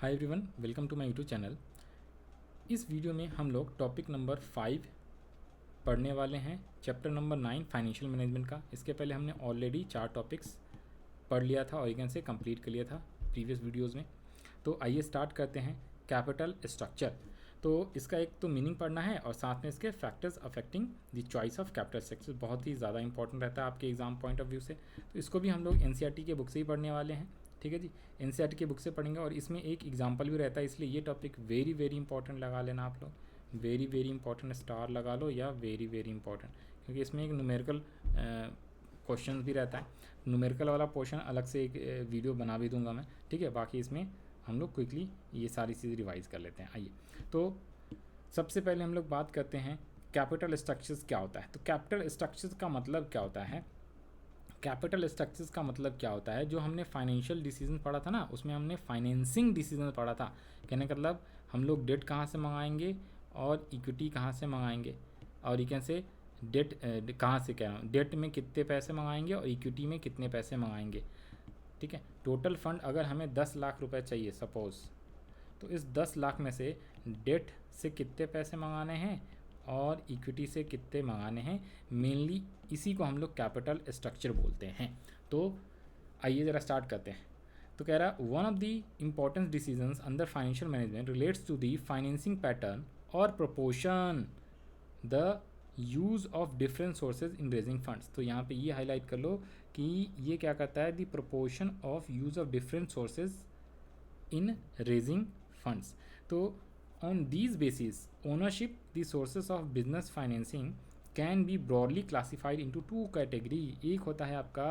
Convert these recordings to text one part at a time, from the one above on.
Hi everyone, welcome to my YouTube channel. इस video में हम लोग टॉपिक नंबर 5 पढ़ने वाले हैं, चैप्टर नंबर 9 फाइनेंशियल मैनेजमेंट का। इसके पहले हमने ऑलरेडी 4 टॉपिक्स पढ़ लिया था, ऑरिगन से कंप्लीट कर लिया था प्रीवियस वीडियोस में। तो आइए स्टार्ट करते हैं। कैपिटल स्ट्रक्चर, तो इसका एक तो मीनिंग पढ़ना है और साथ में इसके factors affecting the choice of capital structure बहुत ही ज़्यादा इंपॉर्टेंट रहता है आपके एग्जाम पॉइंट ऑफ व्यू से। तो इसको भी हम लोग एनसीईआरटी के बुक से ही पढ़ने वाले हैं, ठीक है जी। एनसीईआरटी के बुक से पढ़ेंगे और इसमें एक एग्जाम्पल भी रहता है, इसलिए ये टॉपिक वेरी वेरी इंपॉर्टेंट लगा लेना आप लोग। वेरी वेरी इंपॉर्टेंट स्टार लगा लो या वेरी वेरी इंपॉर्टेंट, क्योंकि इसमें एक न्यूमेरिकल क्वेश्चन भी रहता है। न्यूमेरिकल वाला पोर्शन अलग से एक वीडियो बना भी दूंगा मैं, ठीक है। बाकी इसमें हम लोग क्विकली ये सारी चीज़ रिवाइज कर लेते हैं। आइए, तो सबसे पहले हम लोग बात करते हैं कैपिटल स्ट्रक्चर्स क्या होता है। तो कैपिटल स्ट्रक्चर्स का मतलब क्या होता है? कैपिटल स्ट्रक्चर्स का मतलब क्या होता है, जो हमने फाइनेंशियल डिसीजन पढ़ा था ना, उसमें हमने फाइनेंसिंग डिसीजन पढ़ा था। कहने का मतलब हम लोग डेट कहाँ से मंगाएंगे और इक्विटी कहाँ से मंगाएंगे, और ये कैसे डेट कहाँ से कह रहा हूँ, डेट में कितने पैसे मंगाएंगे और इक्विटी में कितने पैसे मंगाएंगे, ठीक है। टोटल फंड अगर हमें 10 लाख रुपए चाहिए सपोज़, तो इस 10 लाख में से डेट से कितने पैसे मंगाने हैं और इक्विटी से कितने मंगाने हैं, मेनली इसी को हम लोग कैपिटल स्ट्रक्चर बोलते हैं। तो आइए ज़रा स्टार्ट करते हैं। तो कह रहा one of the important decisions under financial management relates to the financing pattern और proportion the use of different sources in raising funds. तो यहाँ पे ये हाईलाइट कर लो कि ये क्या करता है, the proportion of use of different sources in raising funds. तो on these basis ownership the sources of business financing can be broadly classified into 2 category. एक होता है आपका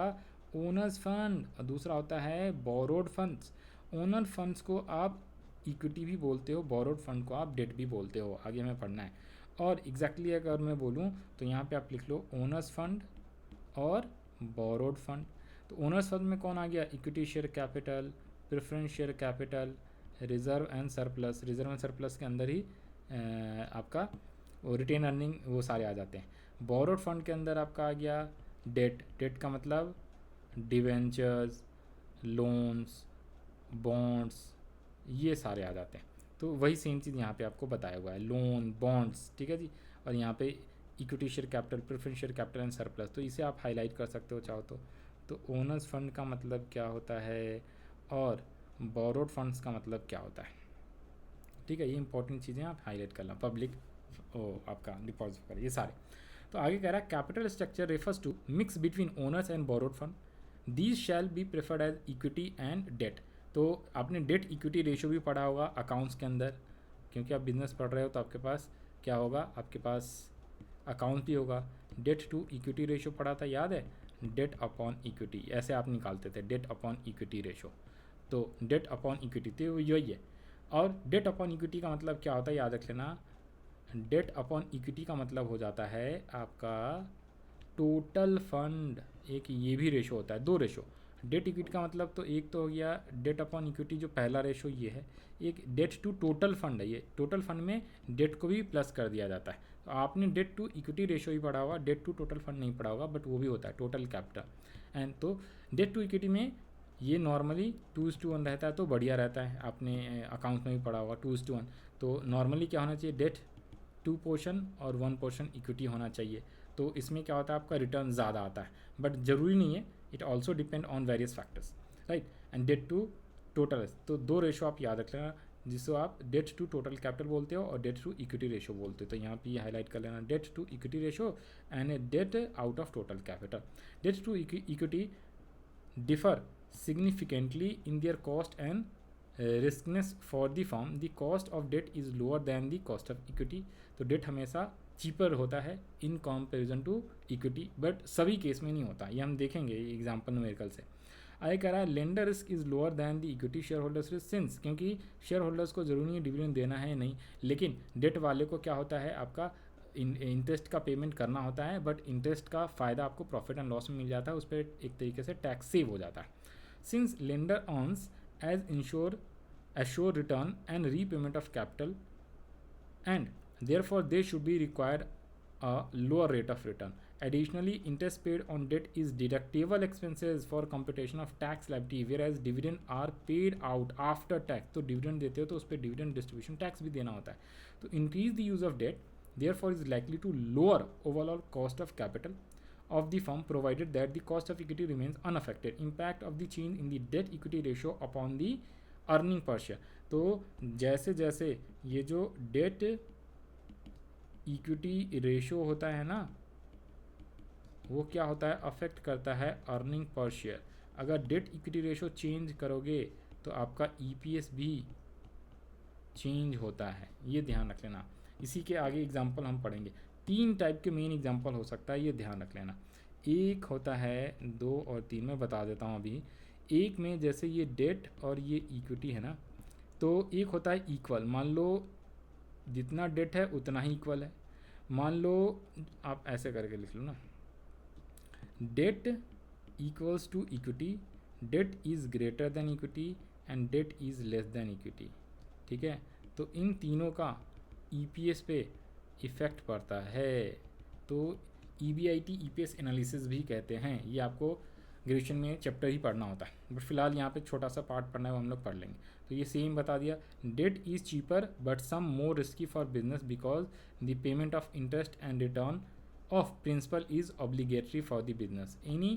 ओनर्स फंड और दूसरा होता है बोरोड फंड्स। ओनर फंड्स को आप इक्विटी भी बोलते हो, बोरोड फंड को आप डेट भी बोलते हो, आगे हमें पढ़ना है। और एग्जैक्टली अगर मैं बोलूँ तो यहाँ पे आप लिख लो ओनर्स फंड और बोरोड फंड। तो ओनर्स फंड में कौन आ गया, equity share capital, preference share capital, reserve and surplus. Reserve and surplus के अंदर ही आपका वो रिटेन अर्निंग वो सारे आ जाते हैं। बोरोड फंड के अंदर आपका आ गया डेट। डेट का मतलब डिवेंचर्स, लोन्स, बॉन्ड्स, ये सारे आ जाते हैं। तो वही सेम चीज़ यहाँ पे आपको बताया हुआ है, लोन, बॉन्ड्स, ठीक है जी। और यहाँ पे equity share capital, preference share capital and surplus, तो इसे आप हाईलाइट कर सकते हो चाहो तो ओनर्स फंड का मतलब क्या होता है और बोरोड फंड्स का मतलब क्या होता है, ठीक है। ये इंपॉर्टेंट चीज़ें आप हाईलाइट कर लो। पब्लिक आपका डिपॉजिट, ये सारे। तो आगे कह रहा है capital structure refers to mix between owners and borrowed fund, these shall be preferred as equity and debt. तो आपने डेट इक्विटी रेशियो भी पढ़ा होगा अकाउंट्स के अंदर, क्योंकि आप बिजनेस पढ़ रहे हो तो आपके पास क्या होगा, आपके पास अकाउंट भी होगा। डेट टू इक्विटी रेशियो पढ़ा था, याद है, डेट अपॉन इक्विटी, ऐसे आप निकालते थे, डेट अपॉन इक्विटी रेशियो। तो डेट अपॉन इक्विटी तो यही है। और डेट अपॉन इक्विटी का मतलब क्या होता है, याद रख लेना। डेट अपॉन इक्विटी का मतलब हो जाता है आपका टोटल फंड। एक ये भी रेशो होता है, 2 रेशो। डेट इक्विटी का मतलब तो एक तो हो गया डेट अपॉन इक्विटी, जो पहला रेशो ये है। एक डेट टू टोटल फंड है, ये टोटल फंड में डेट को भी प्लस कर दिया जाता है। तो आपने डेट टू इक्विटी रेशो ही पढ़ा होगा, डेट टू टोटल फंड नहीं पढ़ा होगा, बट वो भी होता है टोटल कैपिटल। एंड तो डेट टू इक्विटी में ये नॉर्मली 2:1 रहता है, तो बढ़िया रहता है। आपने अकाउंट में भी पढ़ा होगा 2:1। तो नॉर्मली क्या होना चाहिए, डेट 2 पोर्शन और 1 पोर्शन इक्विटी होना चाहिए। तो इसमें क्या होता है, आपका रिटर्न ज़्यादा आता है, बट ज़रूरी नहीं है, it also depend on various factors, right. And debt to total, तो 2 रेशो आप याद रख लेना, जिसको आप डेट टू टोटल कैपिटल बोलते हो और डेट टू इक्विटी रेशो बोलते हो। तो यहाँ पे ये हाईलाइट कर लेना, debt to equity ratio and debt out of total capital. Debt to equity differ significantly in their cost and riskiness for the firm. The cost of debt is lower than the cost of equity. तो debt हमेशा cheaper होता है इन comparison to equity, but सभी case में नहीं होता, ये हम देखेंगे एग्जाम्पल न्यूमेरिकल से। आगे कह रहा है lender risk is lower than the equity share holders risk, since क्योंकि शेयर होल्डर्स को ज़रूरी है डिविडेंड देना है नहीं, लेकिन डेट वाले को क्या होता है, आपका इंटरेस्ट का पेमेंट करना होता है, बट इंटरेस्ट का फ़ायदा आपको प्रॉफिट एंड लॉस में मिल जाता है, उस पर एक तरीके से टैक्स सेव हो जाता है। Since lender earns as assure return and repayment of capital, and therefore they should be required a lower rate of return. Additionally, interest paid on debt is deductible expenses for computation of tax liability, whereas dividend are paid out after tax. तो dividend देते हो तो उस पर dividend distribution tax भी देना होता है. तो increase the use of debt, therefore is likely to lower overall cost of capital of the firm, provided that the cost of equity remains unaffected. Impact of the change in the debt equity ratio upon the earning per share. तो जैसे जैसे ये जो debt equity ratio होता है ना, वो क्या होता है, अफेक्ट करता है अर्निंग पर शेयर. अगर डेट इक्विटी रेशो चेंज करोगे तो आपका ईपीएस भी चेंज होता है, ये ध्यान रख लेना. इसी के आगे एग्जांपल हम पढ़ेंगे. 3 टाइप के मेन एग्जांपल हो सकता है, ये ध्यान रख लेना. एक होता है 2 और 3 में बता देता हूँ अभी. एक में जैसे ये डेट और ये इक्विटी है ना, तो एक होता है इक्वल. मान लो जितना डेट है उतना ही इक्वल है. मान लो आप ऐसे करके लिख लो ना, debt equals to equity, debt is greater than equity and debt is less than equity. ठीक है, तो इन तीनों का EPS पे इफ़ेक्ट पड़ता है. तो EBIT EPS एनालिसिस भी कहते हैं. ये आपको ग्रेजुएशन में चैप्टर ही पढ़ना होता है, बट फिलहाल यहाँ पे छोटा सा पार्ट पढ़ना है, वो हम लोग पढ़ लेंगे. तो ये सेम बता दिया. Debt is cheaper but some more risky for business because the payment of interest and return of principal is obligatory for the business. Any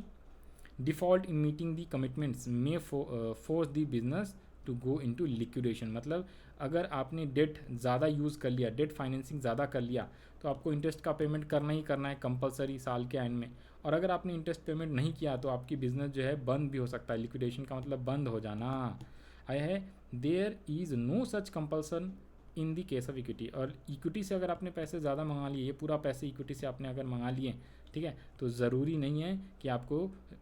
default in meeting the commitments may force the business to go into liquidation. मतलब अगर आपने date ज़्यादा use कर लिया, debt financing ज़्यादा कर लिया, तो आपको इंटरेस्ट का पेमेंट करना ही करना है कंपलसरी साल के एंड में. और अगर आपने इंटरेस्ट पेमेंट नहीं किया तो आपकी बिजनेस जो है बंद भी हो सकता है. लिक्विडेशन का मतलब बंद हो जाना आया है. There is no such compulsion in the case of equity. और इक्विटी से अगर आपने पैसे ज़्यादा मंगा लिए, ये पूरा पैसे इक्विटी से आपने अगर मंगा लिए, ठीक है, तो ज़रूरी नहीं है कि आपको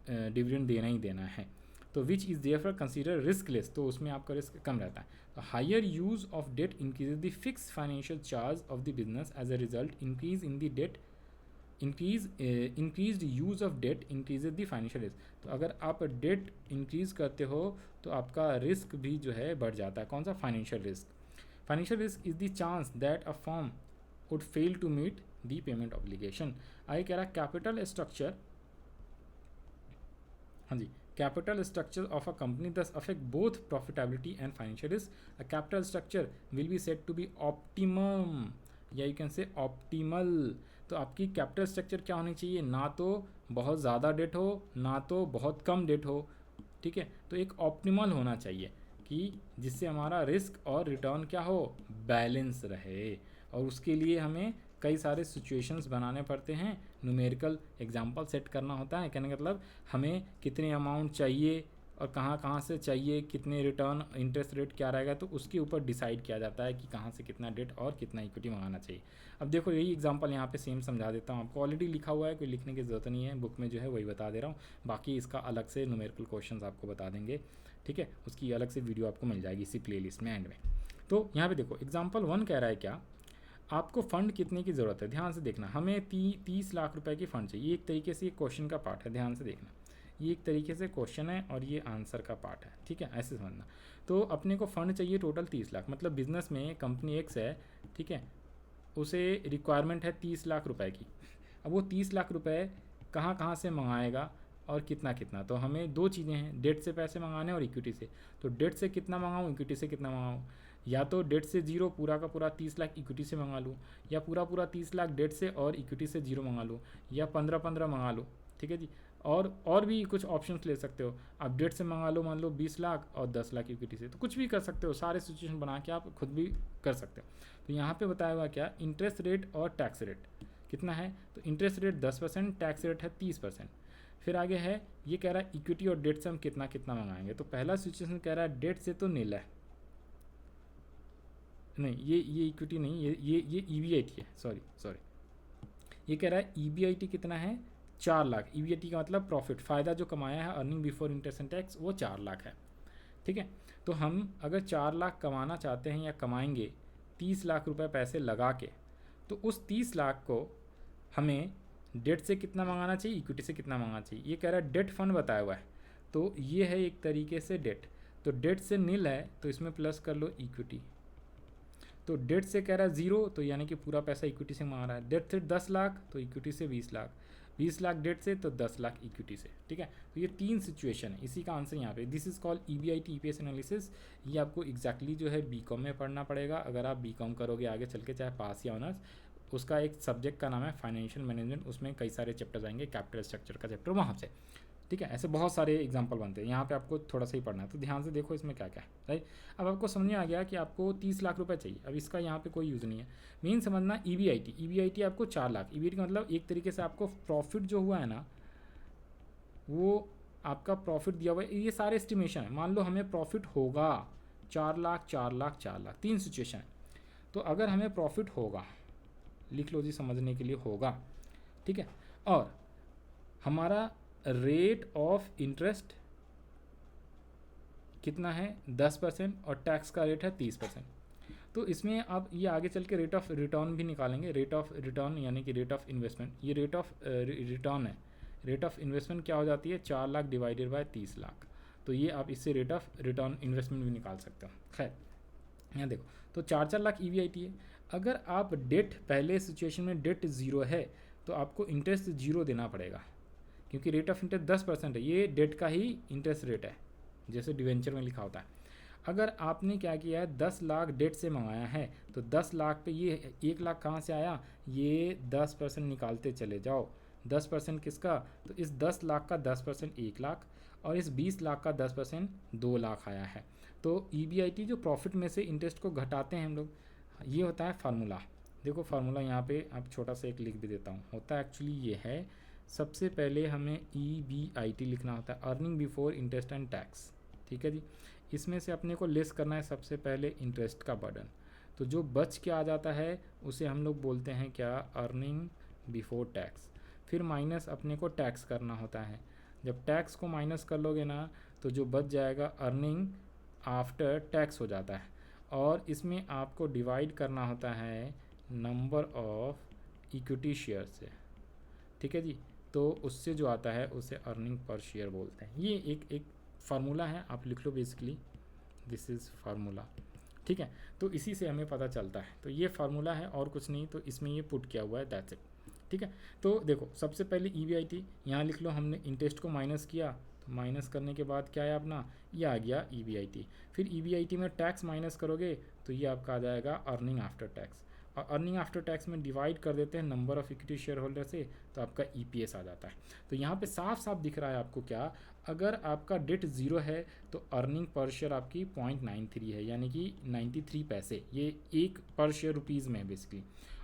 डिविडेंड देना ही देना है. तो which is therefore consider riskless, तो उसमें आपका रिस्क कम रहता है. Higher use of debt increase the fix financial charge of the business. As a result increase in the debt increase use of debt increase the financial risk. तो अगर आप date increase करते हो तो आपका रिस्क भी जो है बढ़ जाता है. कौन सा? Financial risk. Financial risk is the chance that a firm would fail to meet the payment obligation. आगे कह रहा है कैपिटल स्ट्रक्चर. हाँ जी, capital structure of a company thus affect both profitability and financial risk. A capital structure will be said to be optimum, या you can say optimal. तो आपकी capital structure क्या होनी चाहिए? ना तो बहुत ज़्यादा डेट हो, ना तो बहुत कम डेट हो. ठीक है, तो एक ऑप्टिमल होना चाहिए कि जिससे हमारा रिस्क और रिटर्न क्या हो, बैलेंस रहे. और उसके लिए हमें कई सारे सिचुएशंस बनाने पड़ते हैं, न्यूमेरिकल एग्जांपल सेट करना होता है. कहने का मतलब हमें कितने अमाउंट चाहिए और कहाँ कहाँ से चाहिए, कितने रिटर्न, इंटरेस्ट रेट क्या रहेगा, तो उसके ऊपर डिसाइड किया जाता है कि कहाँ से कितना डेट और कितना इक्विटी मंगाना चाहिए. अब देखो यही एग्जांपल यहाँ पे सेम समझा देता हूँ आपको. ऑलरेडी लिखा हुआ है, कोई लिखने की ज़रूरत नहीं है, बुक में जो है वही बता दे रहा हूँ. बाकी इसका अलग से न्यूमेरिकल क्वेश्चंस आपको बता देंगे. ठीक है, उसकी अलग से वीडियो आपको मिल जाएगी इसी प्लेलिस्ट में एंड में. तो यहाँ पे देखो एग्जांपल 1 कह रहा है क्या, आपको फ़ंड कितने की ज़रूरत है. ध्यान से देखना, हमें 30 लाख रुपए की फ़ंड चाहिए. ये एक तरीके से ये क्वेश्चन का पार्ट है, ध्यान से देखना. ये एक तरीके से क्वेश्चन है और ये आंसर का पार्ट है. ठीक है, ऐसे समझना. तो अपने को फ़ंड चाहिए टोटल 30 लाख. मतलब बिजनेस में कंपनी एक्स है, ठीक है, उसे रिक्वायरमेंट है 30 लाख रुपए की. अब वो 30 लाख रुपए कहाँ कहाँ से मंगाएगा और कितना कितना. तो हमें 2 चीज़ें हैं, डेट से पैसे मंगाने और इक्विटी से. तो डेट से कितना मंगाऊँ, इक्विटी से कितना मंगाऊँ. या तो डेट से 0 पूरा का पूरा 30 लाख इक्विटी से मंगा लूँ, या पूरा 30 लाख डेट से और इक्विटी से 0 मंगा लूँ, या 15 मंगा लूँ. ठीक है जी. और भी कुछ ऑप्शंस ले सकते हो. आप डेट से मंगा लो मान लो 20 लाख और 10 लाख इक्विटी से, तो कुछ भी कर सकते हो. सारे सिचुएशन बना के आप खुद भी कर सकते हो. तो यहाँ पे बताया हुआ क्या, इंटरेस्ट रेट और टैक्स रेट कितना है. तो इंटरेस्ट रेट 10%, टैक्स रेट है 30%. फिर आगे है ये कह रहा है इक्विटी और डेट से हम कितना कितना मंगाएंगे. तो पहला सिचुएशन कह रहा है डेट से तो नील है, नहीं ये इक्विटी नहीं, ये EBIT है. सॉरी ये कह रहा है EBIT कितना है, 4 लाख. EBIT का मतलब प्रॉफिट, फ़ायदा जो कमाया है, earning before interest and tax, वो 4 लाख है. ठीक है, तो हम अगर 4 लाख कमाना चाहते हैं या कमाएंगे 30 लाख रुपए पैसे लगा के, तो उस 30 लाख को हमें डेट से कितना मंगाना चाहिए, इक्विटी से कितना मंगाना चाहिए. ये कह रहा है डेट फंड बताया हुआ है, तो ये है एक तरीके से डेट. तो डेट से नील है तो इसमें प्लस कर लो इक्विटी. तो डेट से कह रहा है 0, तो यानी कि पूरा पैसा इक्विटी से मंगा रहा है. डेट से 10 लाख तो इक्विटी से 20 लाख. 20 लाख डेट से तो 10 लाख इक्विटी से, ठीक है। तो ये 3 सिचुएशन है, इसी का आंसर यहाँ पे। This is called EBIT EPS analysis. ये आपको एग्जैक्टली जो है बीकॉम में पढ़ना पड़ेगा अगर आप बीकॉम करोगे आगे चल के, चाहे पास या ऑनर्स। उसका एक सब्जेक्ट का नाम है फाइनेंशियल मैनेजमेंट, उसमें कई सारे चैप्टर्स आएंगे, कैपिटल स्ट्रक्चर का चैप्टर वहाँ से, ठीक है। ऐसे बहुत सारे एग्जाम्पल बनते हैं, यहाँ पे आपको थोड़ा सा ही पढ़ना है, तो ध्यान से देखो इसमें क्या क्या है, राइट। अब आपको समझ में आ गया कि आपको 30 लाख रुपए चाहिए। अब इसका यहाँ पे कोई यूज़ नहीं है। मेन समझना EBIT आपको 4 लाख, EBIT का मतलब एक तरीके से आपको प्रॉफिट जो हुआ है ना, वो आपका प्रॉफिट दिया हुआ है। ये सारे एस्टिमेशन है। मान लो हमें प्रॉफिट होगा 4 लाख 4 लाख 4 लाख, 3 सिचुएशन है। तो अगर हमें प्रॉफिट होगा, लिख लो जी समझने के लिए, होगा, ठीक है, और हमारा रेट ऑफ इंटरेस्ट कितना है 10% और टैक्स का रेट है 30%। तो इसमें आप ये आगे चल के रेट ऑफ रिटर्न भी निकालेंगे। रेट ऑफ रिटर्न यानी कि रेट ऑफ इन्वेस्टमेंट, ये रेट ऑफ रिटर्न है। रेट ऑफ इन्वेस्टमेंट क्या हो जाती है 4 लाख डिवाइडेड बाय 30 लाख। तो ये आप इससे रेट ऑफ रिटर्न इन्वेस्टमेंट भी निकाल सकते हो। खैर यहाँ देखो, तो 4 लाख EBIT है। अगर आप डेट, पहले सिचुएशन में डेट 0 है तो आपको इंटरेस्ट 0 देना पड़ेगा, क्योंकि रेट ऑफ इंटरेस्ट 10% है। ये डेट का ही इंटरेस्ट रेट है, जैसे डिवेंचर में लिखा होता है। अगर आपने क्या किया है 10 लाख डेट से मंगाया है तो 10 लाख पे ये 1 लाख कहाँ से आया, ये 10% निकालते चले जाओ। 10% किसका, तो इस 10 लाख का 10% 1 लाख और इस 20 लाख का 10% 2 लाख आया है। तो EBIT जो प्रॉफिट में से इंटरेस्ट को घटाते हैं हम लोग, ये होता है फार्मूला। देखो फार्मूला यहाँ पे आप छोटा सा एक लिख भी देता हूँ। होता है एक्चुअली ये है, सबसे पहले हमें EBIT लिखना होता है, earning before interest and tax, ठीक है जी। इसमें से अपने को लेस करना है सबसे पहले इंटरेस्ट का बर्डन। तो जो बच के आ जाता है उसे हम लोग बोलते हैं क्या, अर्निंग बिफोर टैक्स। फिर माइनस अपने को टैक्स करना होता है। जब टैक्स को माइनस कर लोगे ना तो जो बच जाएगा अर्निंग आफ्टर टैक्स हो जाता है। और इसमें आपको डिवाइड करना होता है नंबर ऑफ इक्विटी शेयर से, ठीक है जी। तो उससे जो आता है उसे अर्निंग पर शेयर बोलते हैं। ये एक फार्मूला है, आप लिख लो बेसिकली, दिस इज़ फार्मूला, ठीक है। तो इसी से हमें पता चलता है। तो ये फार्मूला है और कुछ नहीं, तो इसमें ये पुट किया हुआ है, दैट्स इट, ठीक है। तो देखो सबसे पहले EBIT यहाँ लिख लो, हमने इंटरेस्ट को माइनस किया, तो माइनस करने के बाद क्या है अपना, ये आ गया EBIT। फिर EBIT में टैक्स माइनस करोगे तो ये आपका आ जाएगा अर्निंग आफ्टर टैक्स, और अर्निंग आफ्टर टैक्स में डिवाइड कर देते हैं number of equity share holder से, तो आपका EPS आ जाता है। तो यहाँ पे साफ साफ दिख रहा है आपको क्या, अगर आपका डेट 0 है तो अर्निंग पर शेयर आपकी 0.93 है, यानी कि 93 पैसे, ये 1 पर शेयर रुपीज़ में है बेसिकली।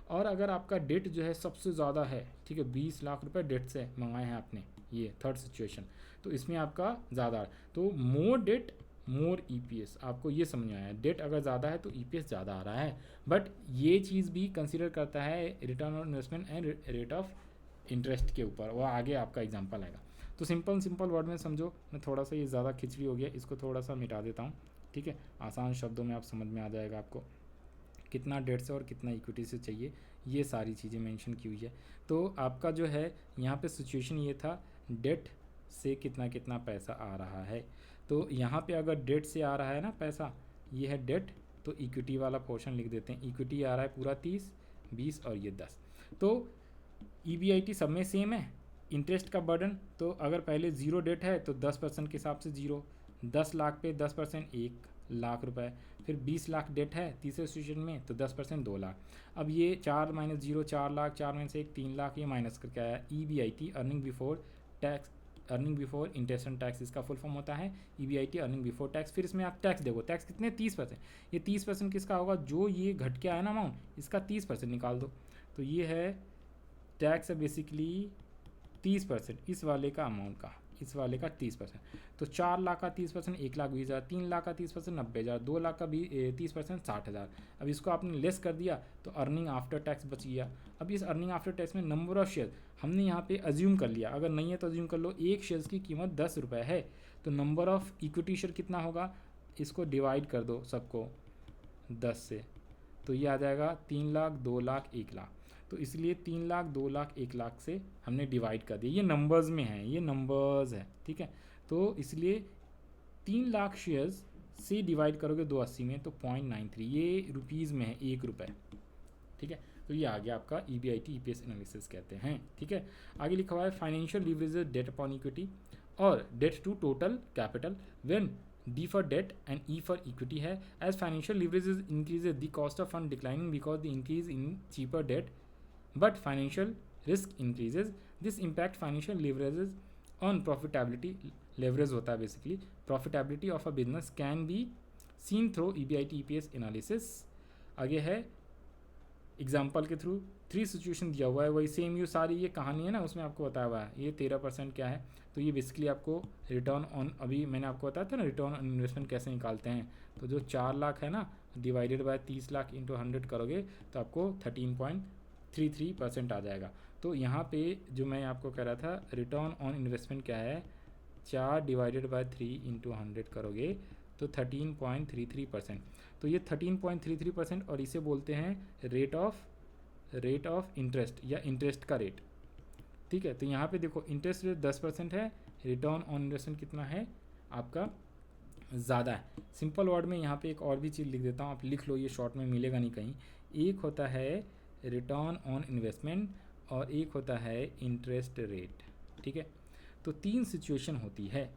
और अगर आपका डेट जो है सबसे ज़्यादा है, ठीक है, 20 लाख रुपए डेट से मंगाए हैं आपने, ये थर्ड सिचुएशन, तो इसमें आपका ज़्यादा, तो मोर डेट मोर EPS। आपको ये समझ में आया, डेट अगर ज़्यादा है तो EPS ज़्यादा आ रहा है। बट ये चीज़ भी कंसिडर करता है return on investment and rate of interest के ऊपर, वो आगे आपका एग्जांपल आएगा। तो सिंपल वर्ड में समझो। मैं थोड़ा सा ये ज़्यादा खिचड़ी हो गया, इसको थोड़ा सा मिटा देता हूँ, ठीक है। आसान शब्दों में आप समझ में आ जाएगा आपको कितना डेट से और कितना इक्विटी से चाहिए, ये सारी चीज़ें मेंशन की हुई है। तो आपका जो है यहाँ पे सिचुएशन ये था, डेट से कितना कितना पैसा आ रहा है। तो यहाँ पे अगर डेट से आ रहा है ना पैसा, ये है डेट, तो इक्विटी वाला पोर्शन लिख देते हैं। इक्विटी आ रहा है पूरा 30, 20 और ये 10। तो EBIT सब में सेम है। इंटरेस्ट का बर्डन, तो अगर पहले 0 डेट है तो 10% के हिसाब से 0, 10 लाख पे 10% 1 लाख रुपए। फिर 20 लाख डेट है तीसरे सिचुएशन में तो 10% 2 लाख। अब ये 4 - 0 4 लाख, 4 में से 1 3 लाख, ये माइनस करके आया। EBIT earning before tax, earning before interest and tax, इसका फुल फॉर्म होता है EBIT अर्निंग बिफोर टैक्स। फिर इसमें आप टैक्स देखो, टैक्स कितने 30%, ये 30% किसका होगा, जो ये घट के आया ना अमाउंट, इसका 30% निकाल दो। तो ये है टैक्स है बेसिकली 30% इस वाले का अमाउंट का, इस वाले का 30%। तो 4 लाख का 30% 1,20,000, 3 लाख का 30% 90,000, 2 लाख का भी 30% 60,000। अब इसको आपने लेस कर दिया तो अर्निंग आफ्टर टैक्स बच गया। अब इस अर्निंग आफ्टर टैक्स में नंबर ऑफ शेयर हमने यहाँ पे अज्यूम कर लिया, अगर नहीं है तो अज्यूम कर लो, एक शेयर्स की कीमत 10 रुपये है, तो नंबर ऑफ इक्विटी शेयर कितना होगा, इसको डिवाइड कर दो सबको 10 से, तो ये आ जाएगा 3 लाख 2 लाख 1 लाख। तो इसलिए 3 लाख 2 लाख 1 लाख से हमने डिवाइड कर दिया। ये नंबर्स में है, ये नंबर्स है, ठीक है। तो इसलिए 3 लाख शेयर्स से डिवाइड करोगे 280 में तो 0.93, ये रुपीज़ में है 1 रुपये, ठीक है। तो ये आ गया आपका EBIT EPS एनालिसिस कहते हैं, ठीक है। आगे लिखा हुआ है financial leverage debt upon equity और debt to total capital when D for debt and E for equity है। As financial leverage increases, the cost of fund declining because the increase in cheaper debt, but financial risk increases. This impact financial leverages on profitability. Leverage होता है basically. Profitability of a business can be seen through EBIT EPS analysis. आगे है example के through 3 situation दिया हुआ है, वही same ये सारी ये कहानी है ना, उसमें आपको बताया हुआ है। ये 13% क्या है, तो ये बेसिकली आपको रिटर्न ऑन, अभी मैंने आपको बताया था ना रिटर्न ऑन इन्वेस्टमेंट कैसे निकालते हैं। तो जो 4 लाख है ना, डिवाइडेड बाय 30 लाख इंटू 100 करोगे तो आपको 13.33% आ जाएगा। तो यहाँ पे जो मैं आपको कह रहा था रिटर्न ऑन इन्वेस्टमेंट क्या है, 4 डिवाइडेड बाय 3 इंटू 100 करोगे तो 13.33%। तो ये 13.33% और इसे बोलते हैं रेट ऑफ इंटरेस्ट या इंटरेस्ट का रेट, ठीक है। तो यहाँ पे देखो इंटरेस्ट रेट 10% है, रिटर्न ऑन इन्वेस्टमेंट कितना है आपका, ज़्यादा है। सिंपल वर्ड में यहाँ पे एक और भी चीज़ लिख देता हूँ, आप लिख लो, ये शॉर्ट में मिलेगा नहीं कहीं। एक होता है रिटर्न ऑन इन्वेस्टमेंट और एक होता है इंटरेस्ट रेट, ठीक है। तो 3 सिचुएशन होती है,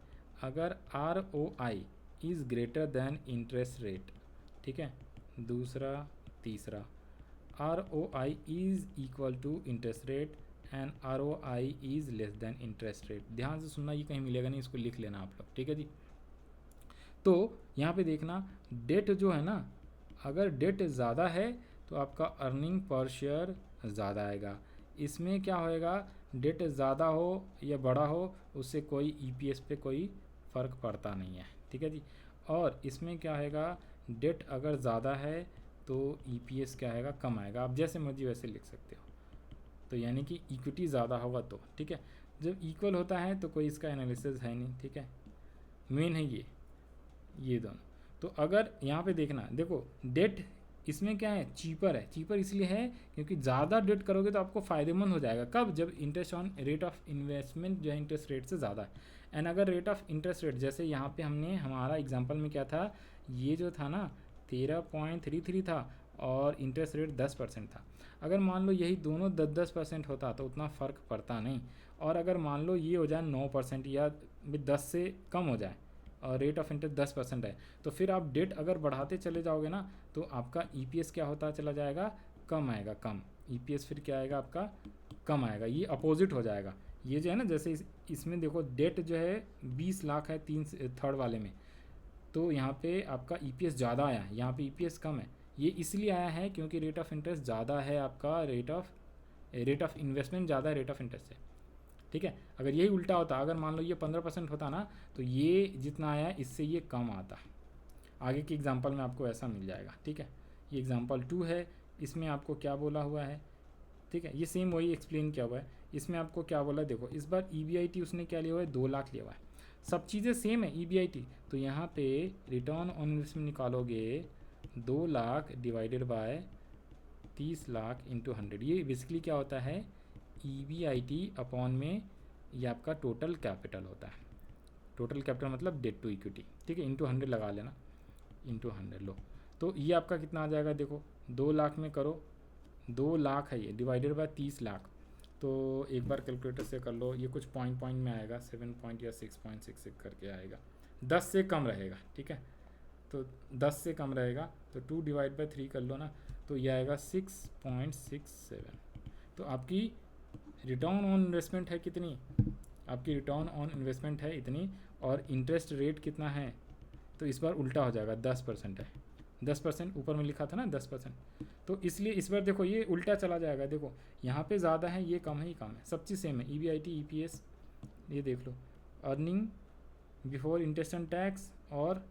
अगर ROI is greater than interest rate, ठीक है। दूसरा, तीसरा, ROI is equal to interest rate and ROI is less than interest rate. ध्यान से सुनना, ये कहीं मिलेगा नहीं, इसको लिख लेना आप लोग, ठीक है जी। तो यहाँ पे देखना डेट जो है ना, अगर डेट ज़्यादा है तो आपका अर्निंग पर शेयर ज़्यादा आएगा। इसमें क्या होएगा, डेट ज़्यादा हो या बड़ा हो उससे कोई EPS पे कोई फ़र्क पड़ता नहीं है, ठीक है जी। और इसमें क्या आएगा, डेट अगर ज़्यादा है तो EPS क्या आएगा, कम आएगा। आप जैसे मर्जी वैसे लिख सकते हो। तो यानी कि इक्विटी ज़्यादा होगा तो, ठीक है। जब इक्वल होता है तो कोई इसका एनालिसिस है नहीं, ठीक है। मेन है ये दोनों। तो अगर यहाँ पे देखना, देखो डेट इसमें क्या है, चीपर है। चीपर इसलिए है क्योंकि ज़्यादा डेट करोगे तो आपको फ़ायदेमंद हो जाएगा। कब, जब interest on rate of investment जो है इंटरेस्ट रेट से ज़्यादा है। एंड अगर रेट ऑफ इंटरेस्ट रेट, जैसे यहाँ पे हमने हमारा एग्जांपल में क्या था, ये जो था ना 13.33 था और इंटरेस्ट रेट 10% था। अगर मान लो यही दोनों 10% होता तो उतना फ़र्क पड़ता नहीं। और अगर मान लो ये हो जाए 9% या 10 से कम हो जाए और रेट ऑफ इंटरेस्ट 10% है, तो फिर आप डेट अगर बढ़ाते चले जाओगे ना तो आपका EPS क्या होता चला जाएगा, कम आएगा, कम। EPS फिर क्या आएगा आपका, कम आएगा। ये अपोजिट हो जाएगा। ये जो है ना, जैसे इसमें देखो डेट जो है 20 लाख है थर्ड वाले में, तो यहाँ पे आपका EPS ज़्यादा आया है, यहाँ पे EPS कम है। ये इसलिए आया है क्योंकि रेट ऑफ इंटरेस्ट ज़्यादा है आपका, रेट ऑफ इन्वेस्टमेंट ज़्यादा है रेट ऑफ इंटरेस्ट से, ठीक है। अगर यही उल्टा होता, अगर मान लो ये 15% होता ना तो ये जितना आया है इससे ये कम आता। आगे के एग्जांपल में आपको ऐसा मिल जाएगा, ठीक है। ये एग्जांपल 2 है, इसमें आपको क्या बोला हुआ है, ठीक है। ये सेम वही एक्सप्लेन किया हुआ है। इसमें आपको क्या बोला, देखो इस बार EBIT उसने क्या लिया हुआ है, 2 लाख लिया हुआ है। सब चीज़ें सेम है EBIT। तो यहाँ पे रिटर्न ऑन इन्वेस्टमेंट निकालोगे 2 lakh divided by 30 lakh into 100। ये बेसिकली क्या होता है, EBIT अपॉन में ये आपका टोटल कैपिटल होता है। टोटल कैपिटल मतलब डेट टू इक्विटी, ठीक है। इंटू 100 लगा लेना, इंटू 100 लो। तो ये आपका कितना आ जाएगा, देखो 2 लाख में करो, 2 लाख है ये डिवाइडेड बाय 30 लाख। तो एक बार कैलकुलेटर से कर लो, ये कुछ पॉइंट में आएगा, 7 पॉइंट या 6.66 करके आएगा, 10 से कम रहेगा, ठीक है। तो 10 से कम रहेगा तो 2 डिवाइड बाय 3 कर लो ना, तो ये आएगा 6.67। तो आपकी रिटर्न ऑन इन्वेस्टमेंट है कितनी, आपकी रिटर्न ऑन इन्वेस्टमेंट है इतनी, और इंटरेस्ट रेट कितना है, तो इस बार उल्टा हो जाएगा, 10% है। 10% ऊपर में लिखा था ना 10%, तो इसलिए इस बार देखो ये उल्टा चला जाएगा। देखो यहाँ पे ज़्यादा है, ये कम है, ये कम है, सब चीज़ सेम है। EBIT EPS ये देख लो, earning before interest and tax, और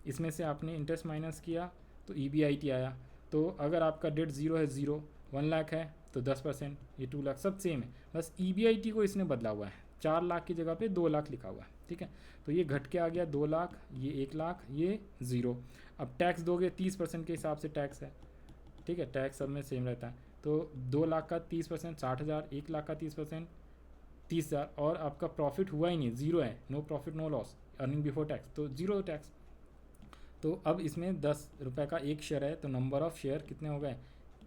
इसमें से आपने इंटरेस्ट माइनस किया तो EBIT आया। तो अगर आपका डेट 0 है, 0 1 लाख है तो 10%, ये 2 लाख, सब सेम है। बस EBIT को इसने बदला हुआ है, 4 लाख की जगह पे 2 लाख लिखा हुआ है, ठीक है। तो ये घट के आ गया 2 लाख, ये 1 लाख, ये 0। अब टैक्स दोगे 30% के हिसाब से टैक्स है, ठीक है। टैक्स सब में सेम रहता है। तो 2 लाख का 30% 60,000, 1 लाख का 30% 30,000, और आपका प्रॉफिट हुआ ही नहीं, 0 है, no profit no loss, earning before tax, तो 0 टैक्स। तो अब इसमें 10 रुपये का एक शेयर है, तो नंबर ऑफ़ शेयर कितने हो गए,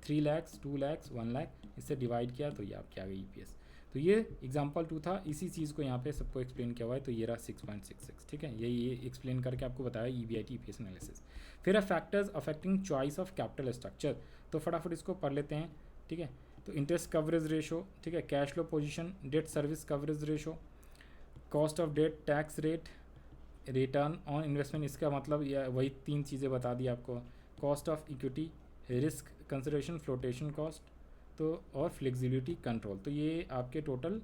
3 लाख 2 लाख 1 लाख, इससे डिवाइड किया तो ये आपकी आ गई EPS। तो ये एग्जाम्पल 2 था, इसी चीज़ को यहाँ पे सबको एक्सप्लेन किया हुआ है। तो ये रहा 6.66, ठीक है, ये एक्सप्लेन करके आपको बताया EBIT EPS एनालिसिस। फिर है factors affecting choice of capital structure, तो फटाफट इसको पढ़ लेते हैं, ठीक है। तो इंटरेस्ट कवरेज रेशो, ठीक है, cash flow position, debt service coverage ratio, cost of debt, tax rate, return on investment, इसका मतलब यह वही 3 चीज़ें बता दी आपको, cost of equity, risk consideration, flotation cost, तो और फ्लेक्सिबिलिटी कंट्रोल। तो ये आपके टोटल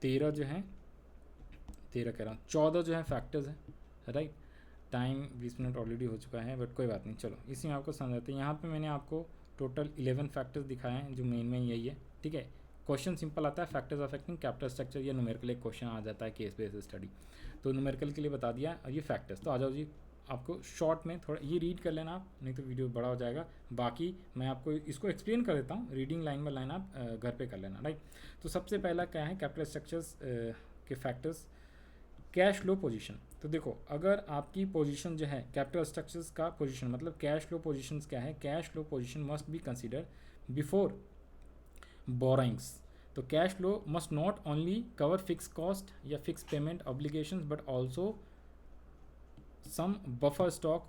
13 जो हैं, 13 कह रहा हूँ 14 जो है फैक्टर्स हैं, राइट। टाइम 20 मिनट ऑलरेडी हो चुका है, बट कोई बात नहीं, चलो इसी में आपको समझाते हैं। यहाँ पे मैंने आपको टोटल 11 फैक्टर्स दिखाए हैं, जो मेन यही है, ठीक है। क्वेश्चन सिंपल आता है, फैक्टर्स अफेक्टिंग कैपिटल स्ट्रक्चर, या न्यूमेरिकल एक क्वेश्चन आ जाता है केस बेस्ड स्टडी, तो न्यूमेरिकल के लिए बता दिया। और ये फैक्टर्स, तो आ जाओ जी, आपको शॉर्ट में थोड़ा ये रीड कर लेना आप, नहीं तो वीडियो बड़ा हो जाएगा। बाकी मैं आपको इसको एक्सप्लेन कर देता हूँ, रीडिंग लाइन बाय लाइन आप घर पे कर लेना, राइट। तो सबसे पहला क्या है कैपिटल स्ट्रक्चर्स के फैक्टर्स, कैश फ्लो पोजीशन। तो देखो, अगर आपकी पोजीशन जो है कैपिटल स्ट्रक्चर्स का पोजीशन, मतलब कैश फ्लो पोजीशंस क्या है, cash flow position must be consider before borrowings. तो cash flow must not only cover fix cost या fix payment obligations, but also some buffer stock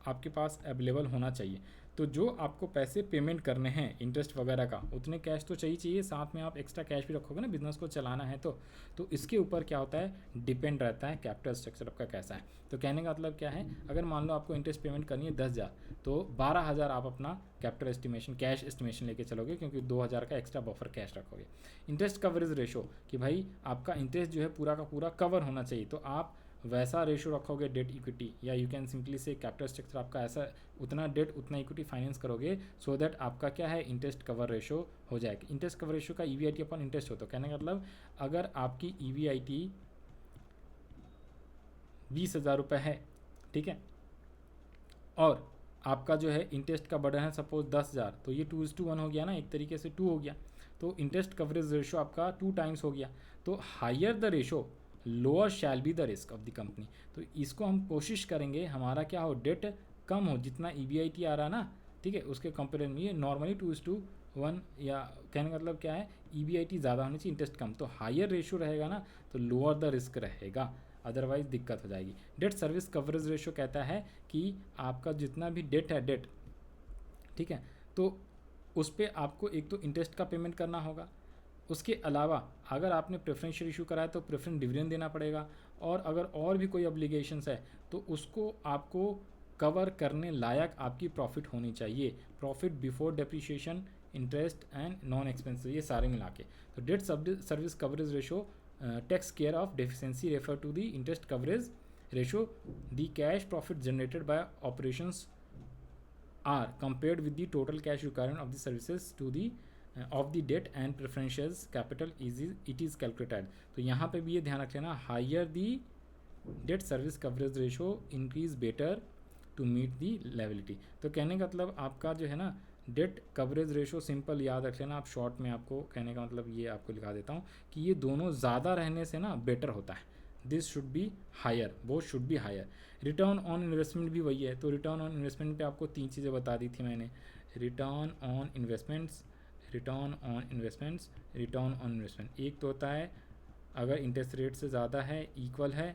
आपके पास अवेलेबल होना चाहिए। तो जो आपको पैसे पेमेंट करने हैं इंटरेस्ट वगैरह का, उतने कैश तो चाहिए, साथ में आप एक्स्ट्रा कैश भी रखोगे ना, बिजनेस को चलाना है तो इसके ऊपर क्या होता है, डिपेंड रहता है कैपिटल स्ट्रक्चर आपका कैसा है। तो कहने का मतलब क्या है, अगर मान लो आपको इंटरेस्ट पेमेंट करनी है 10,000, तो 12,000 आप अपना कैपिटल एस्टिमेशन, कैश एस्टिमेशन लेके चलोगे, क्योंकि 2,000 का एक्स्ट्रा बफर कैश रखोगे। इंटरेस्ट कवरेज रेशो, कि भाई आपका इंटरेस्ट जो है पूरा का पूरा कवर होना चाहिए, तो आप वैसा रेशो रखोगे डेट इक्विटी, या यू कैन सिंपली से कैपिटल स्ट्रक्चर आपका ऐसा, उतना डेट उतना इक्विटी फाइनेंस करोगे, सो दैट आपका क्या है, इंटरेस्ट कवर रेशो हो जाएगा। इंटरेस्ट कवर रेशो का EBIT अपॉन इंटरेस्ट हो, तो कहने का मतलब अगर आपकी EBIT 20,000 रुपये है, ठीक है, और आपका जो है इंटरेस्ट का बर्डन है सपोज 10,000, तो ये 2:1 हो गया ना, एक तरीके से 2 हो गया, तो इंटरेस्ट कवरेज रेशो आपका 2 टाइम्स हो गया। तो higher the ratio lower shall be the risk of the company. तो इसको हम कोशिश करेंगे हमारा क्या हो, डेट कम हो, जितना EBIT आ रहा ना, ठीक है, उसके कंपेरिजन में ये नॉर्मली 2:1, या कहने का मतलब क्या है, EBIT ज़्यादा होनी चाहिए, इंटरेस्ट कम, तो हायर रेशो रहेगा ना, तो लोअर द रिस्क रहेगा, अदरवाइज दिक्कत हो जाएगी। डेट सर्विस कवरेज रेशो कहता है कि आपका जितना भी डेट है, डेट, ठीक है, तो उस पर आपको एक तो इंटरेस्ट का पेमेंट करना होगा, उसके अलावा अगर आपने प्रेफरेंशियल इशू कराया तो प्रेफरेंस डिविडेंड देना पड़ेगा, और अगर और भी कोई ऑब्लिगेशंस है तो उसको आपको कवर करने लायक आपकी प्रॉफिट होनी चाहिए, profit before depreciation, interest and non expensive, ये सारे मिला के। तो debt service coverage ratio takes care of deficiency refer to the interest coverage ratio, the cash profit generated by operations are compared with the total cash requirement of the services to the of the debt and preferentials capital it is calculated. तो यहाँ पे भी ये ध्यान रख लेना, higher the debt service coverage ratio increase better to meet the liability. तो कहने का मतलब आपका जो है ना, डेट कवरेज रेशो सिंपल याद रख लेना आप, शॉर्ट में आपको कहने का मतलब ये आपको लिखा देता हूँ कि ये दोनों ज़्यादा रहने से ना बेटर होता है, this should be higher, both should be higher. Return on investment भी वही है, तो रिटर्न ऑन इन्वेस्टमेंट पे आपको 3 चीज़ें बता दी थी मैंने, return on investments, return on investments, return on investment. एक तो होता है अगर इंटरेस्ट रेट से ज़्यादा है, इक्वल है,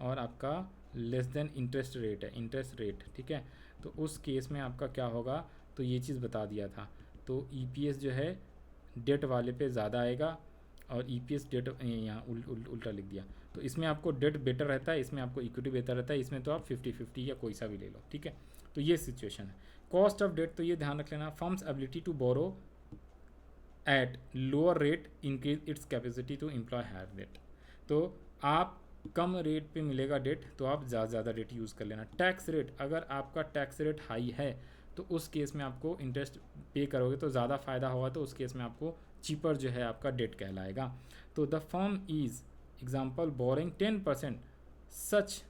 और आपका लेस देन इंटरेस्ट रेट है, इंटरेस्ट रेट, ठीक है, तो उस केस में आपका क्या होगा, तो ये चीज़ बता दिया था। तो EPS जो है डेट वाले पे ज़्यादा आएगा, और EPS डेट यहाँ उल्टा लिख दिया, तो इसमें आपको डेट बेटर रहता है, इसमें आपको इक्विटी बेहतर रहता है, इसमें तो आप 50-50 या कोई सा भी ले लो, ठीक है। तो ये सिचुएशन है। कॉस्ट ऑफ डेट, तो ये ध्यान रख लेना, firm's ability to borrow at lower rate increase its capacity to employ higher debt. तो आप कम रेट पे मिलेगा डेट, तो आप ज़्यादा डेट यूज़ कर लेना। टैक्स रेट, अगर आपका टैक्स रेट हाई है तो उस केस में आपको इंटरेस्ट पे करोगे तो ज़्यादा फ़ायदा होगा, तो उस केस में आपको चीपर जो है आपका डेट कहलाएगा। तो the firm is example borrowing 10%, such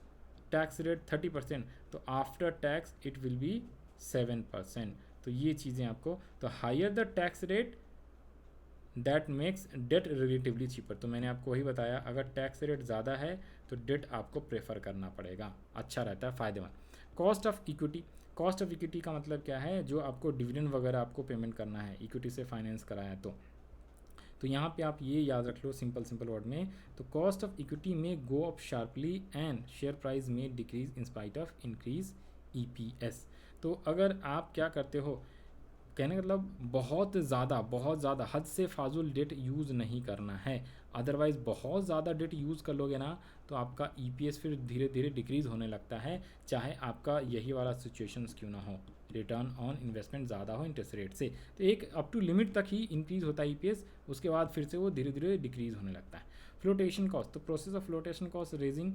tax rate 30%, तो after tax it will be 7%। तो ये चीज़ें आपको, तो higher the tax rate that makes debt relatively cheaper. तो मैंने आपको वही बताया, अगर टैक्स रेट ज़्यादा है तो डेट आपको प्रेफर करना पड़ेगा, अच्छा रहता है, फ़ायदेमंद। Cost of equity, cost of equity का मतलब क्या है, जो आपको डिविडेंड वगैरह आपको पेमेंट करना है इक्विटी से फाइनेंस कराया तो यहाँ पे आप ये याद रख लो सिंपल वर्ड में, तो कॉस्ट ऑफ इक्विटी में go up sharply and share price में decrease in spite of increase EPS. तो अगर आप क्या करते हो, कहने का मतलब बहुत ज़्यादा हद से फाजुल डेट यूज़ नहीं करना है, अदरवाइज़ बहुत ज़्यादा डेट यूज़ कर लोगे ना तो आपका ईपीएस फिर धीरे धीरे डिक्रीज़ होने लगता है, चाहे आपका यही वाला सिचुएशंस क्यों ना हो, रिटर्न ऑन इन्वेस्टमेंट ज़्यादा हो इंटरेस्ट रेट से। तो एक अप टू लिमिट तक ही इंक्रीज़ होता है ईपीएस, उसके बाद फिर से वो धीरे धीरे डिक्रीज़ होने लगता है। फ्लोटेशन कॉस्ट, तो process of flotation cost raising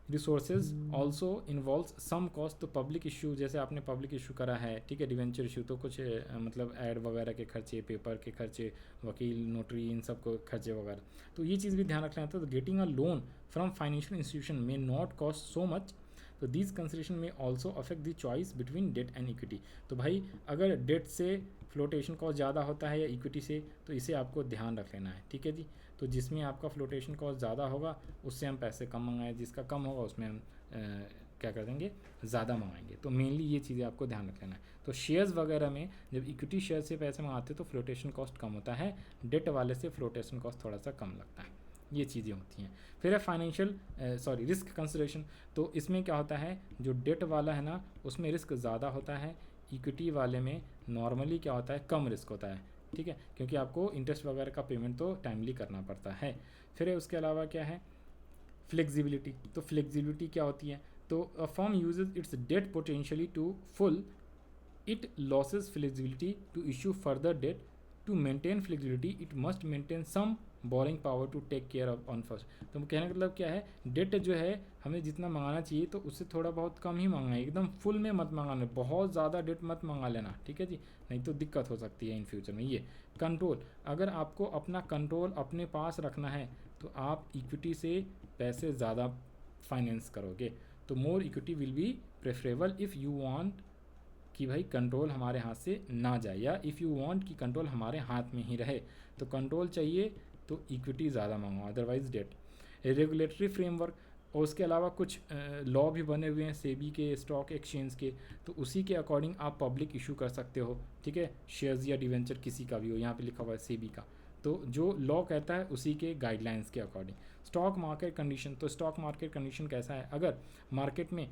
resources also involves some cost. तो पब्लिक इशू, जैसे आपने पब्लिक इशू करा है, ठीक है, डिवेंचर इशू, तो कुछ मतलब ऐड वगैरह के खर्चे, पेपर के खर्चे, वकील, नोटरी, इन सब को खर्चे वगैरह, तो ये चीज़ भी ध्यान रखना है। तो getting a loan from financial institution में नॉट कॉस्ट सो मच, तो दिस कंसिडरेशन में also affect the choice between debt and equity. तो भाई अगर डेट से फ्लोटेशन कॉस्ट ज़्यादा होता है या इक्विटी से, तो इसे आपको ध्यान रख लेना है, ठीक है जी। तो जिसमें आपका फ्लोटेशन कॉस्ट ज़्यादा होगा उससे हम पैसे कम मंगाएं, जिसका कम होगा उसमें हम क्या कर देंगे, ज़्यादा मंगाएंगे। तो मेनली ये चीज़ें आपको ध्यान रख लेना है। तो शेयर्स वगैरह में जब इक्विटी शेयर से पैसे मंगाते तो फ्लोटेशन कॉस्ट कम होता है, डेट वाले से फ्लोटेशन कॉस्ट थोड़ा सा कम लगता है, ये चीज़ें होती हैं। फिर है फाइनेंशियल रिस्क कंसिडरेशन। तो इसमें क्या होता है, जो डेट वाला है ना उसमें रिस्क ज़्यादा होता है, इक्विटी वाले में नॉर्मली क्या होता है, कम रिस्क होता है, ठीक है, क्योंकि आपको इंटरेस्ट वगैरह का पेमेंट तो टाइमली करना पड़ता है। फिर है उसके अलावा क्या है, फ्लेक्सिबिलिटी। तो फ्लेक्सिबिलिटी क्या होती है, तो a firm uses its debt potentially to full it loses flexibility to issue further debt, to maintain flexibility it must maintain some borrowing power to take care of on first. तो कहने का मतलब क्या है, डेट जो है हमें जितना मंगाना चाहिए तो उससे थोड़ा बहुत कम ही मंगाएं, एकदम फुल में मत मंगाना, बहुत ज़्यादा डेट मत मंगा लेना, ठीक है जी, नहीं तो दिक्कत हो सकती है इन फ्यूचर में। ये कंट्रोल, अगर आपको अपना कंट्रोल अपने पास रखना है तो आप इक्विटी से पैसे ज़्यादा फाइनेंस करोगे, तो more equity will be preferable if you want कि भाई कंट्रोल हमारे हाथ से ना जाए, या इफ़ यू वांट कि कंट्रोल हमारे हाथ में ही रहे। तो कंट्रोल चाहिए तो इक्विटी ज़्यादा मंगाओ, अदरवाइज डेट। रेगुलेटरी फ्रेमवर्क, और उसके अलावा कुछ लॉ भी बने हुए हैं सेबी के, स्टॉक एक्सचेंज के, तो उसी के अकॉर्डिंग आप पब्लिक इशू कर सकते हो, ठीक है, शेयर्स या डिवेंचर किसी का भी हो, यहाँ पे लिखा हुआ है सेबी का, तो जो लॉ कहता है उसी के गाइडलाइंस के अकॉर्डिंग। स्टॉक मार्केट कंडीशन, तो स्टॉक मार्केट कंडीशन कैसा है, अगर मार्केट में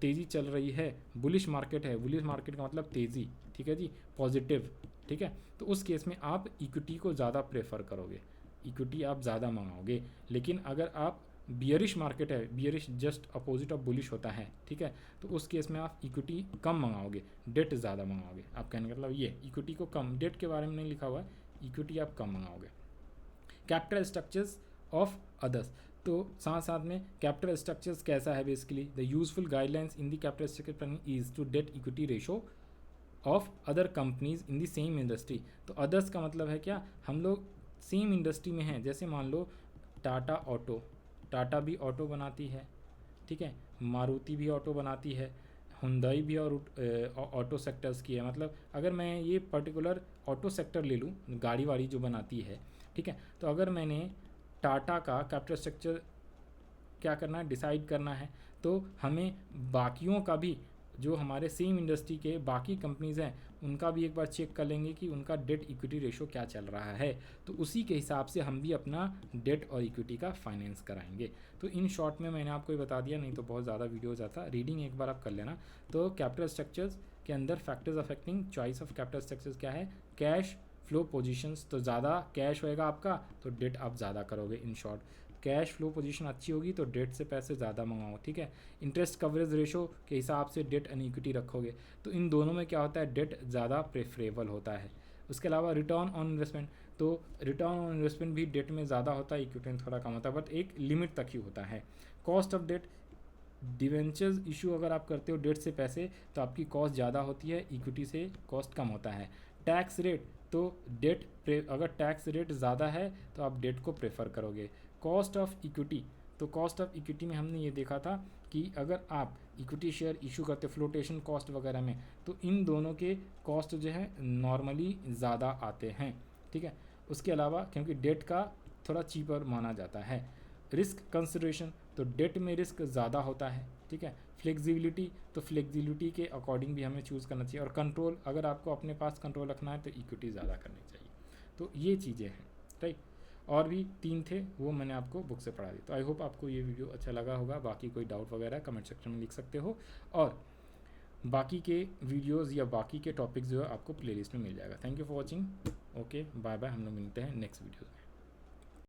तेज़ी चल रही है, बुलिश मार्केट है, बुलिश मार्केट का मतलब तेज़ी, ठीक है जी, पॉजिटिव, ठीक है, तो उस केस में आप इक्विटी को ज़्यादा प्रेफर करोगे, इक्विटी आप ज़्यादा मंगाओगे। लेकिन अगर आप बियरिश मार्केट है, bearish just opposite of bullish होता है, ठीक है, तो उस केस में आप इक्विटी कम मंगाओगे, डेट ज़्यादा मंगाओगे। आप कहने का मतलब ये इक्विटी को कम, डेट के बारे में नहीं लिखा हुआ है, इक्विटी आप कम मंगाओगे। कैपिटल स्ट्रक्चर्स ऑफ अदर्स, तो साथ साथ में कैपिटल स्ट्रक्चर्स कैसा है, basically the useful guidelines in the capital structure planning is to debt equity ratio of other companies in the same industry. तो अदर्स का मतलब है क्या, हम लोग सेम इंडस्ट्री में हैं, जैसे मान लो टाटा ऑटो, टाटा भी ऑटो बनाती है, ठीक है, मारुति भी ऑटो बनाती है, हुंडई भी और ऑटो सेक्टर्स की है। मतलब अगर मैं ये पर्टिकुलर ऑटो सेक्टर ले लूँ, गाड़ी वाड़ी जो बनाती है, ठीक है, तो अगर मैंने टाटा का कैपिटल स्ट्रक्चर क्या करना है, डिसाइड करना है, तो हमें बाकियों का भी, जो हमारे सेम इंडस्ट्री के बाकी कंपनीज़ हैं उनका भी एक बार चेक कर लेंगे कि उनका डेट इक्विटी रेशो क्या चल रहा है, तो उसी के हिसाब से हम भी अपना डेट और इक्विटी का फाइनेंस कराएंगे। तो इन शॉर्ट में मैंने आपको ये बता दिया, नहीं तो बहुत ज़्यादा वीडियो हो जाता, रीडिंग एक बार आप कर लेना। तो कैपिटल स्ट्रक्चर्स के अंदर factors affecting choice of capital structures क्या है, कैश फ्लो पोजीशंस, तो ज़्यादा कैश होएगा आपका तो डेट आप ज़्यादा करोगे। In short cash flow position अच्छी होगी तो डेट से पैसे ज़्यादा मंगाओ, ठीक है। इंटरेस्ट कवरेज रेशो के हिसाब से डेट एंड इक्विटी रखोगे, तो इन दोनों में क्या होता है, डेट ज़्यादा प्रेफरेबल होता है। उसके अलावा रिटर्न ऑन इन्वेस्टमेंट, तो रिटर्न ऑन इन्वेस्टमेंट भी डेट में ज़्यादा होता है, इक्विटी में थोड़ा कम होता है, बट एक लिमिट तक ही होता है। Cost of debt, debentures issue अगर आप करते हो डेट से पैसे तो आपकी कॉस्ट ज़्यादा होती है, इक्विटी से कॉस्ट कम होता है। टैक्स रेट, तो डेट अगर टैक्स रेट ज़्यादा है तो आप डेट को प्रेफर करोगे। कॉस्ट ऑफ इक्विटी, तो कॉस्ट ऑफ इक्विटी में हमने ये देखा था कि अगर आप इक्विटी शेयर इशू करते फ्लोटेशन कॉस्ट वगैरह में, तो इन दोनों के कॉस्ट जो है नॉर्मली ज़्यादा आते हैं, ठीक है। उसके अलावा क्योंकि डेट का थोड़ा चीपर माना जाता है। रिस्क कंसिडरेशन, तो डेट में रिस्क ज़्यादा होता है, ठीक है। फ्लेक्सिबिलिटी, तो फ्लेक्सिबिलिटी के अकॉर्डिंग भी हमें चूज़ करना चाहिए। और कंट्रोल, अगर आपको अपने पास कंट्रोल रखना है तो इक्विटी ज़्यादा करनी चाहिए। तो ये चीज़ें हैं, राइट। और भी 3 थे, वो मैंने आपको बुक से पढ़ा दी। तो आई होप आपको ये वीडियो अच्छा लगा होगा। बाकी कोई डाउट वगैरह कमेंट सेक्शन में लिख सकते हो, और बाकी के वीडियोज़ या बाकी के टॉपिक्स जो है आपको प्लेलिस्ट में मिल जाएगा। Thank you for watching. Okay, bye bye. हम लोग मिलते हैं नेक्स्ट वीडियो में।